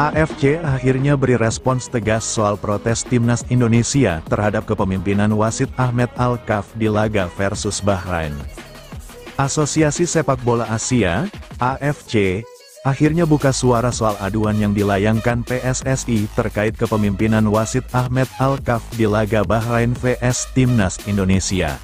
AFC akhirnya beri respons tegas soal protes timnas Indonesia terhadap kepemimpinan wasit Ahmed Al-Kaf di laga versus Bahrain. Asosiasi Sepak Bola Asia, AFC, akhirnya buka suara soal aduan yang dilayangkan PSSI terkait kepemimpinan wasit Ahmed Al-Kaf di laga Bahrain vs Timnas Indonesia.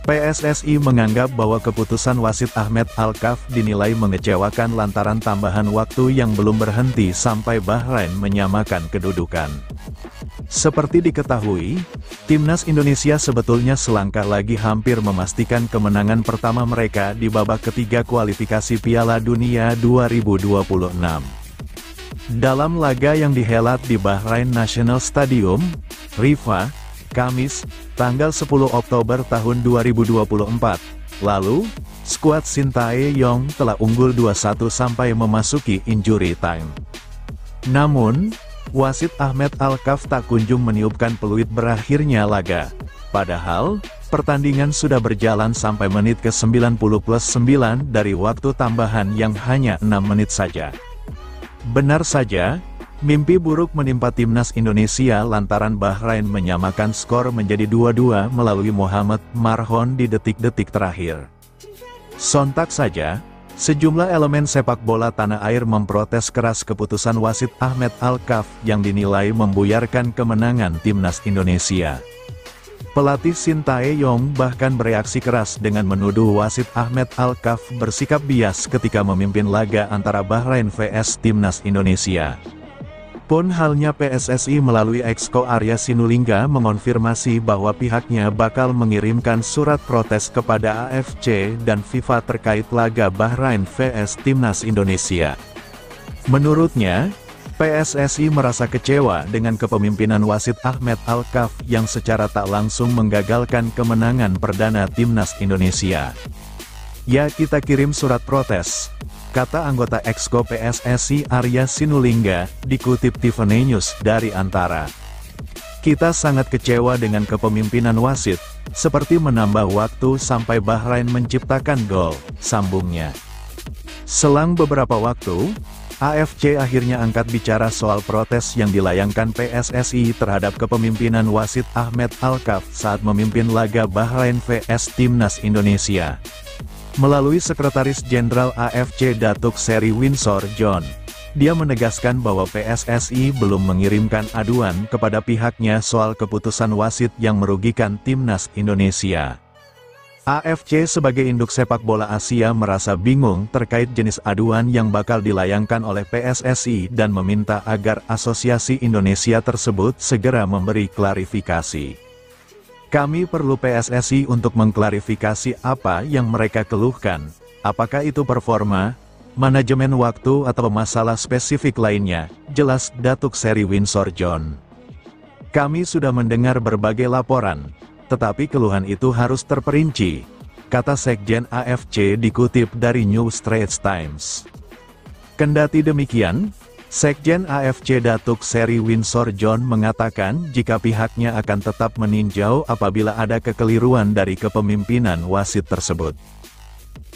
PSSI menganggap bahwa keputusan wasit Ahmed Al-Kaf dinilai mengecewakan lantaran tambahan waktu yang belum berhenti sampai Bahrain menyamakan kedudukan. Seperti diketahui, Timnas Indonesia sebetulnya selangkah lagi hampir memastikan kemenangan pertama mereka di babak ketiga kualifikasi Piala Dunia 2026. Dalam laga yang dihelat di Bahrain National Stadium, Rifa, Kamis, tanggal 10 Oktober tahun 2024, lalu, skuad Sintayong telah unggul 2-1 sampai memasuki injury time. Namun, wasit Ahmed Al-Kaf tak kunjung meniupkan peluit berakhirnya laga. Padahal, pertandingan sudah berjalan sampai menit ke-90+9 dari waktu tambahan yang hanya 6 menit saja. Benar saja, mimpi buruk menimpa Timnas Indonesia lantaran Bahrain menyamakan skor menjadi 2-2 melalui Mohamed Marhon di detik-detik terakhir. Sontak saja, sejumlah elemen sepak bola tanah air memprotes keras keputusan wasit Ahmed Al-Kaf yang dinilai membuyarkan kemenangan Timnas Indonesia. Pelatih Sintayong bahkan bereaksi keras dengan menuduh wasit Ahmed Al-Kaf bersikap bias ketika memimpin laga antara Bahrain vs Timnas Indonesia. Pun halnya PSSI melalui Exco Arya Sinulinga mengonfirmasi bahwa pihaknya bakal mengirimkan surat protes kepada AFC dan FIFA terkait laga Bahrain vs Timnas Indonesia. Menurutnya, PSSI merasa kecewa dengan kepemimpinan wasit Ahmed Al-Kaf yang secara tak langsung menggagalkan kemenangan perdana Timnas Indonesia. "Ya, kita kirim surat protes," kata anggota Exco PSSI Arya Sinulinga, dikutip Tiffany News dari Antara. "Kita sangat kecewa dengan kepemimpinan wasit, seperti menambah waktu sampai Bahrain menciptakan gol," sambungnya. Selang beberapa waktu, AFC akhirnya angkat bicara soal protes yang dilayangkan PSSI terhadap kepemimpinan wasit Ahmed Al-Kaf saat memimpin laga Bahrain vs Timnas Indonesia. Melalui Sekretaris Jenderal AFC Datuk Seri Windsor John, dia menegaskan bahwa PSSI belum mengirimkan aduan kepada pihaknya soal keputusan wasit yang merugikan Timnas Indonesia. AFC sebagai induk sepak bola Asia merasa bingung terkait jenis aduan yang bakal dilayangkan oleh PSSI dan meminta agar Asosiasi Indonesia tersebut segera memberi klarifikasi. "Kami perlu PSSI untuk mengklarifikasi apa yang mereka keluhkan, apakah itu performa, manajemen waktu atau masalah spesifik lainnya," jelas Datuk Seri Windsor John. "Kami sudah mendengar berbagai laporan, tetapi keluhan itu harus terperinci," kata Sekjen AFC dikutip dari New Straits Times. Kendati demikian, Sekjen AFC Datuk Seri Windsor John mengatakan jika pihaknya akan tetap meninjau apabila ada kekeliruan dari kepemimpinan wasit tersebut.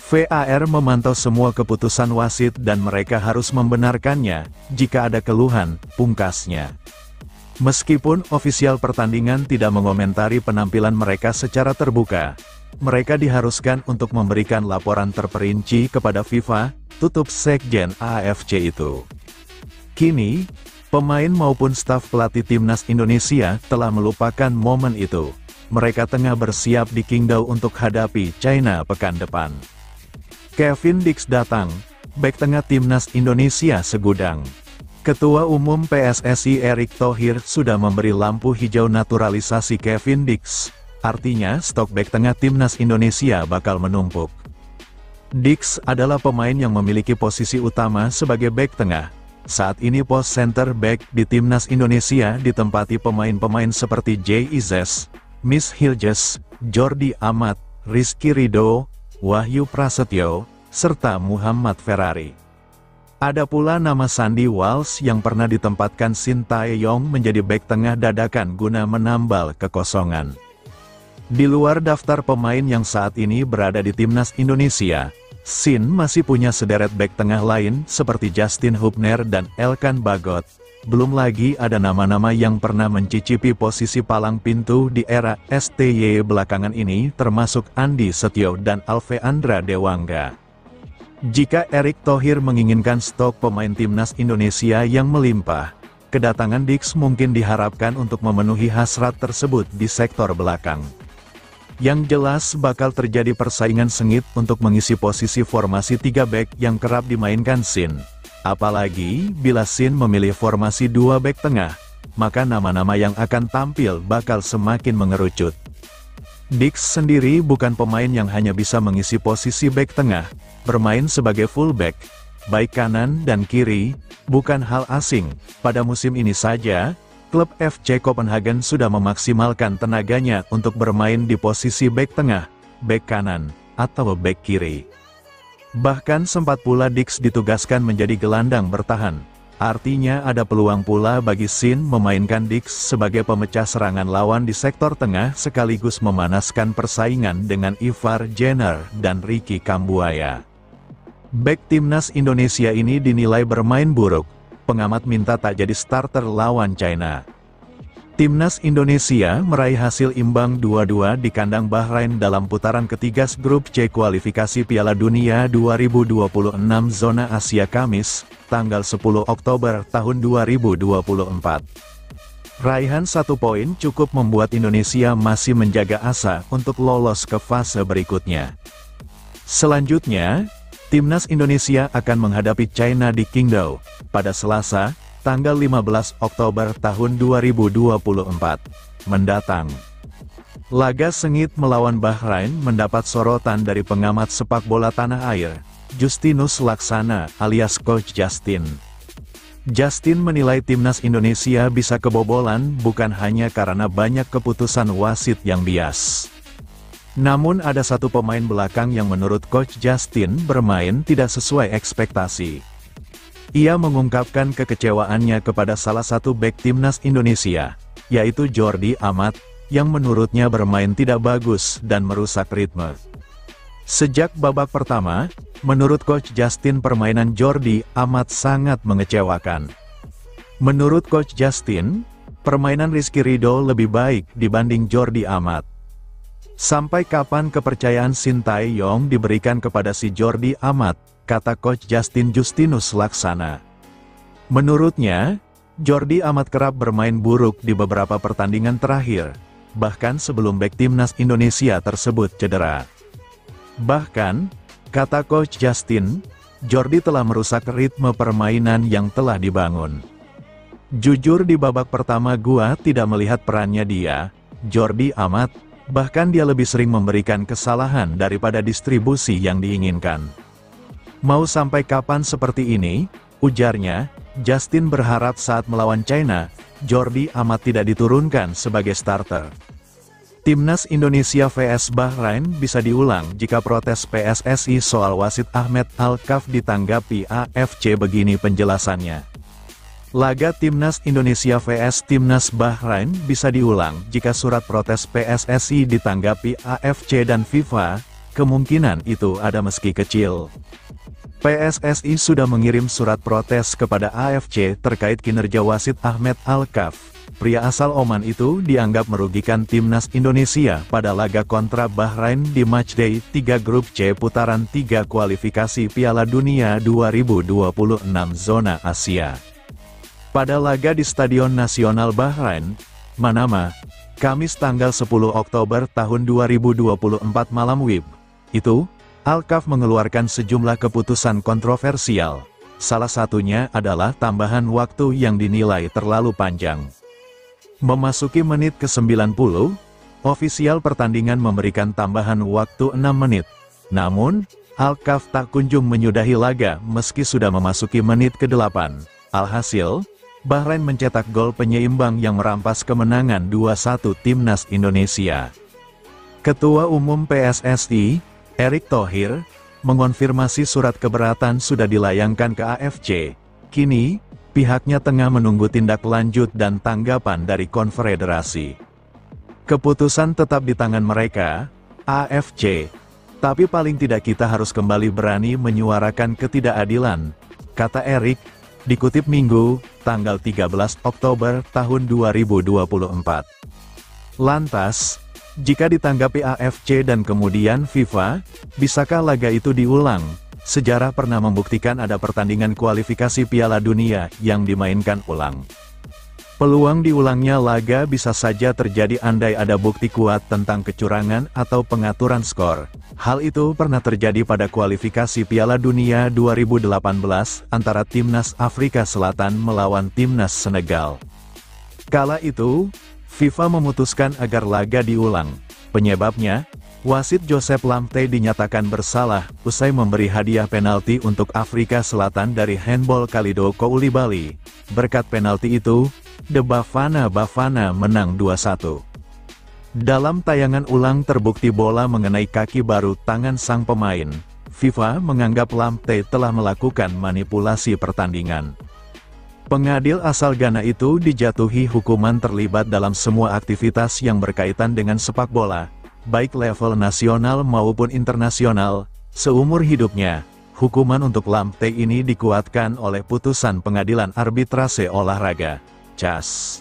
VAR memantau semua keputusan wasit dan mereka harus membenarkannya jika ada keluhan, pungkasnya. Meskipun ofisial pertandingan tidak mengomentari penampilan mereka secara terbuka, mereka diharuskan untuk memberikan laporan terperinci kepada FIFA, tutup Sekjen AFC itu. Kini, pemain maupun staf pelatih Timnas Indonesia telah melupakan momen itu. Mereka tengah bersiap di Qingdao untuk hadapi China pekan depan. Kevin Dix datang, bek tengah Timnas Indonesia segudang. Ketua Umum PSSI Erick Thohir sudah memberi lampu hijau naturalisasi Kevin Dix, artinya stok bek tengah Timnas Indonesia bakal menumpuk. Dix adalah pemain yang memiliki posisi utama sebagai bek tengah. Saat ini pos center back di timnas Indonesia ditempati pemain-pemain seperti Jay Izes, Miss Hilges, Jordi Amat, Rizky Ridho, Wahyu Prasetyo, serta Muhammad Ferrari. Ada pula nama Sandy Walsh yang pernah ditempatkan Shin Tae-yong menjadi bek tengah dadakan guna menambal kekosongan. Di luar daftar pemain yang saat ini berada di timnas Indonesia, Shin masih punya sederet bek tengah lain seperti Justin Hubner dan Elkan Bagot. Belum lagi ada nama-nama yang pernah mencicipi posisi palang pintu di era STY belakangan ini termasuk Andi Setio dan Alveandra Dewangga. Jika Erick Thohir menginginkan stok pemain timnas Indonesia yang melimpah, kedatangan Dix mungkin diharapkan untuk memenuhi hasrat tersebut di sektor belakang. Yang jelas bakal terjadi persaingan sengit untuk mengisi posisi formasi 3 bek yang kerap dimainkan Shin. Apalagi, bila Shin memilih formasi 2 bek tengah, maka nama-nama yang akan tampil bakal semakin mengerucut. Dix sendiri bukan pemain yang hanya bisa mengisi posisi bek tengah, bermain sebagai fullback, baik kanan dan kiri, bukan hal asing. Pada musim ini saja, klub FC Copenhagen sudah memaksimalkan tenaganya untuk bermain di posisi bek tengah, bek kanan, atau bek kiri. Bahkan sempat pula Dix ditugaskan menjadi gelandang bertahan. Artinya ada peluang pula bagi Shin memainkan Dix sebagai pemecah serangan lawan di sektor tengah sekaligus memanaskan persaingan dengan Ivar Jenner dan Ricky Kambuaya. Bek timnas Indonesia ini dinilai bermain buruk, pengamat minta tak jadi starter lawan China. Timnas Indonesia meraih hasil imbang 2-2 di kandang Bahrain dalam putaran ketiga grup C kualifikasi Piala Dunia 2026 zona Asia Kamis, tanggal 10 Oktober tahun 2024. Raihan 1 poin cukup membuat Indonesia masih menjaga asa untuk lolos ke fase berikutnya. Selanjutnya, Timnas Indonesia akan menghadapi China di Qingdao pada Selasa, tanggal 15 Oktober tahun 2024 mendatang. Laga sengit melawan Bahrain mendapat sorotan dari pengamat sepak bola tanah air, Justinus Laksana alias Coach Justin. Justin menilai timnas Indonesia bisa kebobolan bukan hanya karena banyak keputusan wasit yang bias. Namun ada satu pemain belakang yang menurut Coach Justin bermain tidak sesuai ekspektasi. Ia mengungkapkan kekecewaannya kepada salah satu bek timnas Indonesia, yaitu Jordi Amat, yang menurutnya bermain tidak bagus dan merusak ritme. Sejak babak pertama, menurut Coach Justin permainan Jordi Amat sangat mengecewakan. Menurut Coach Justin, permainan Rizky Ridho lebih baik dibanding Jordi Amat. Sampai kapan kepercayaan Shin Tae-yong diberikan kepada si Jordi Amat, kata Coach Justinus Laksana. Menurutnya, Jordi Amat kerap bermain buruk di beberapa pertandingan terakhir, bahkan sebelum bek timnas Indonesia tersebut cedera. Bahkan, kata Coach Justin, Jordi telah merusak ritme permainan yang telah dibangun. Jujur di babak pertama gua tidak melihat perannya dia, Jordi Amat, bahkan dia lebih sering memberikan kesalahan daripada distribusi yang diinginkan. Mau sampai kapan seperti ini? Ujarnya. Justin berharap saat melawan China, Jordi Amat tidak diturunkan sebagai starter. Timnas Indonesia vs Bahrain bisa diulang jika protes PSSI soal wasit Ahmed Al-Kaf ditanggapi AFC begini penjelasannya. Laga Timnas Indonesia vs Timnas Bahrain bisa diulang jika surat protes PSSI ditanggapi AFC dan FIFA, kemungkinan itu ada meski kecil. PSSI sudah mengirim surat protes kepada AFC terkait kinerja wasit Ahmed Al-Kaf. Pria asal Oman itu dianggap merugikan Timnas Indonesia pada laga kontra Bahrain di Matchday 3 Grup C putaran 3 kualifikasi Piala Dunia 2026 zona Asia. Pada laga di Stadion Nasional Bahrain, Manama, Kamis tanggal 10 Oktober tahun 2024 malam WIB, itu, Al-Kaf mengeluarkan sejumlah keputusan kontroversial. Salah satunya adalah tambahan waktu yang dinilai terlalu panjang. Memasuki menit ke-90, ofisial pertandingan memberikan tambahan waktu 6 menit. Namun, Al-Kaf tak kunjung menyudahi laga meski sudah memasuki menit ke-8. Alhasil, Bahrain mencetak gol penyeimbang yang merampas kemenangan 2-1 Timnas Indonesia. Ketua Umum PSSI, Erick Thohir, mengonfirmasi surat keberatan sudah dilayangkan ke AFC. Kini, pihaknya tengah menunggu tindak lanjut dan tanggapan dari konfederasi. Keputusan tetap di tangan mereka, AFC. Tapi paling tidak kita harus kembali berani menyuarakan ketidakadilan, kata Erick, dikutip Minggu, tanggal 13 Oktober tahun 2024. Lantas, jika ditanggapi AFC dan kemudian FIFA, bisakah laga itu diulang? Sejarah pernah membuktikan ada pertandingan kualifikasi Piala Dunia yang dimainkan ulang. Peluang diulangnya laga bisa saja terjadi andai ada bukti kuat tentang kecurangan atau pengaturan skor. Hal itu pernah terjadi pada kualifikasi Piala Dunia 2018 antara Timnas Afrika Selatan melawan Timnas Senegal. Kala itu, FIFA memutuskan agar laga diulang. Penyebabnya, wasit Joseph Lamptey dinyatakan bersalah usai memberi hadiah penalti untuk Afrika Selatan dari handball Kalidou Koulibaly. Berkat penalti itu, The Bafana Bafana menang 2-1. Dalam tayangan ulang terbukti bola mengenai kaki baru tangan sang pemain. FIFA menganggap Lamptey telah melakukan manipulasi pertandingan. Pengadil asal Ghana itu dijatuhi hukuman terlibat dalam semua aktivitas yang berkaitan dengan sepak bola, baik level nasional maupun internasional, seumur hidupnya. Hukuman untuk Lamptey ini dikuatkan oleh putusan Pengadilan Arbitrase Olahraga, CAS.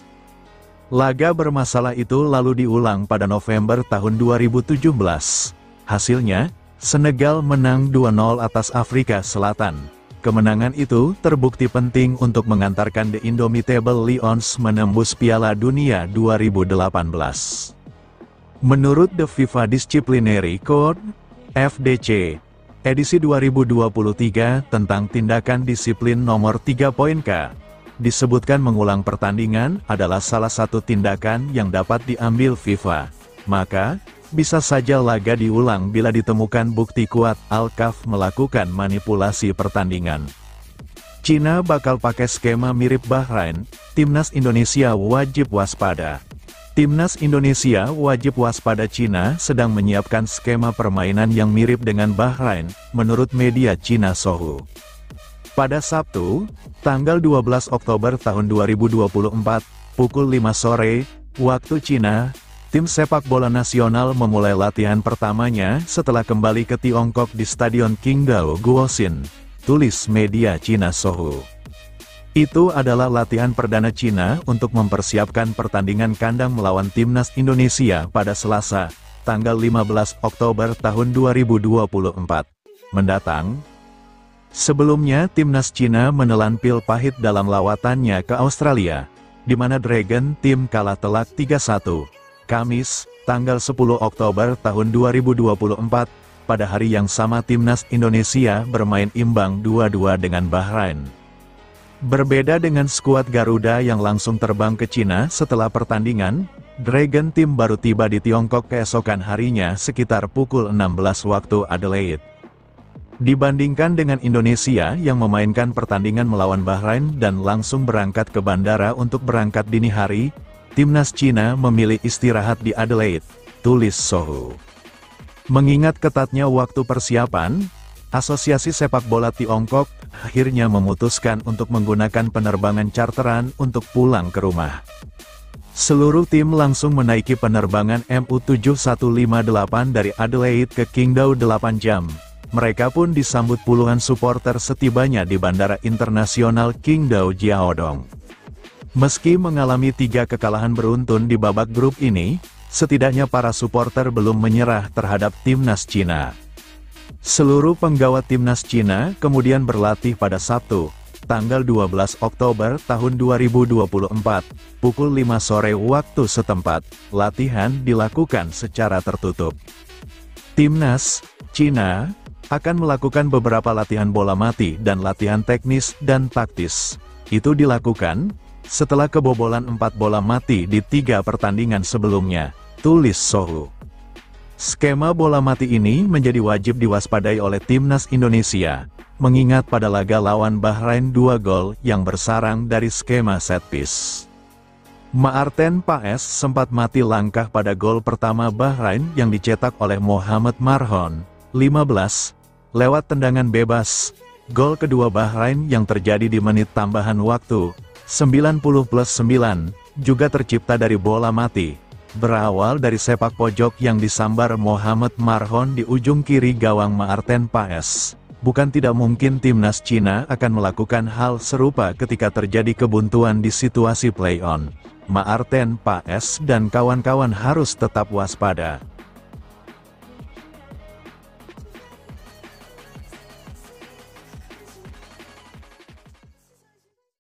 Laga bermasalah itu lalu diulang pada November tahun 2017. Hasilnya, Senegal menang 2-0 atas Afrika Selatan. Kemenangan itu terbukti penting untuk mengantarkan The Indomitable Lions menembus Piala Dunia 2018. Menurut The FIFA Disciplinary Code, FDC, edisi 2023 tentang tindakan disiplin nomor 3.K, disebutkan mengulang pertandingan adalah salah satu tindakan yang dapat diambil FIFA. Maka, bisa saja laga diulang bila ditemukan bukti kuat Al-Kaf melakukan manipulasi pertandingan. Cina bakal pakai skema mirip Bahrain, Timnas Indonesia wajib waspada. Timnas Indonesia wajib waspada Cina sedang menyiapkan skema permainan yang mirip dengan Bahrain, menurut media Cina Sohu. Pada Sabtu, tanggal 12 Oktober tahun 2024, pukul 5 sore, waktu Cina, tim sepak bola nasional memulai latihan pertamanya setelah kembali ke Tiongkok di Stadion Qingdao Guoxin, tulis media Cina Sohu. Itu adalah latihan perdana Cina untuk mempersiapkan pertandingan kandang melawan Timnas Indonesia pada Selasa, tanggal 15 Oktober tahun 2024 mendatang. Sebelumnya Timnas Cina menelan pil pahit dalam lawatannya ke Australia, di mana Dragon Team kalah telak 3-1, Kamis, tanggal 10 Oktober tahun 2024, pada hari yang sama Timnas Indonesia bermain imbang 2-2 dengan Bahrain. Berbeda dengan skuad Garuda yang langsung terbang ke Cina setelah pertandingan, Dragon Team baru tiba di Tiongkok keesokan harinya sekitar pukul 16 waktu Adelaide. Dibandingkan dengan Indonesia yang memainkan pertandingan melawan Bahrain dan langsung berangkat ke bandara untuk berangkat dini hari, Timnas Cina memilih istirahat di Adelaide, tulis Sohu. Mengingat ketatnya waktu persiapan, Asosiasi Sepak Bola Tiongkok akhirnya memutuskan untuk menggunakan penerbangan charteran untuk pulang ke rumah. Seluruh tim langsung menaiki penerbangan MU7158 dari Adelaide ke Qingdao 8 jam. Mereka pun disambut puluhan supporter setibanya di Bandara Internasional Qingdao Jiaodong. Meski mengalami 3 kekalahan beruntun di babak grup ini, setidaknya para supporter belum menyerah terhadap Timnas Cina. Seluruh penggawa Timnas Cina kemudian berlatih pada Sabtu, tanggal 12 Oktober tahun 2024, pukul 5 sore waktu setempat. Latihan dilakukan secara tertutup. Timnas Cina akan melakukan beberapa latihan bola mati dan latihan teknis dan taktis. Itu dilakukan setelah kebobolan 4 bola mati di 3 pertandingan sebelumnya, tulis Sohu. Skema bola mati ini menjadi wajib diwaspadai oleh timnas Indonesia, mengingat pada laga lawan Bahrain 2 gol yang bersarang dari skema set piece. Maarten Paes sempat mati langkah pada gol pertama Bahrain yang dicetak oleh Mohamed Marhon, 15, lewat tendangan bebas. Gol kedua Bahrain yang terjadi di menit tambahan waktu, 90+9, juga tercipta dari bola mati. Berawal dari sepak pojok yang disambar Mohamed Marhon di ujung kiri gawang Maarten Paes. Bukan tidak mungkin timnas Cina akan melakukan hal serupa ketika terjadi kebuntuan di situasi play-on. Maarten Paes dan kawan-kawan harus tetap waspada.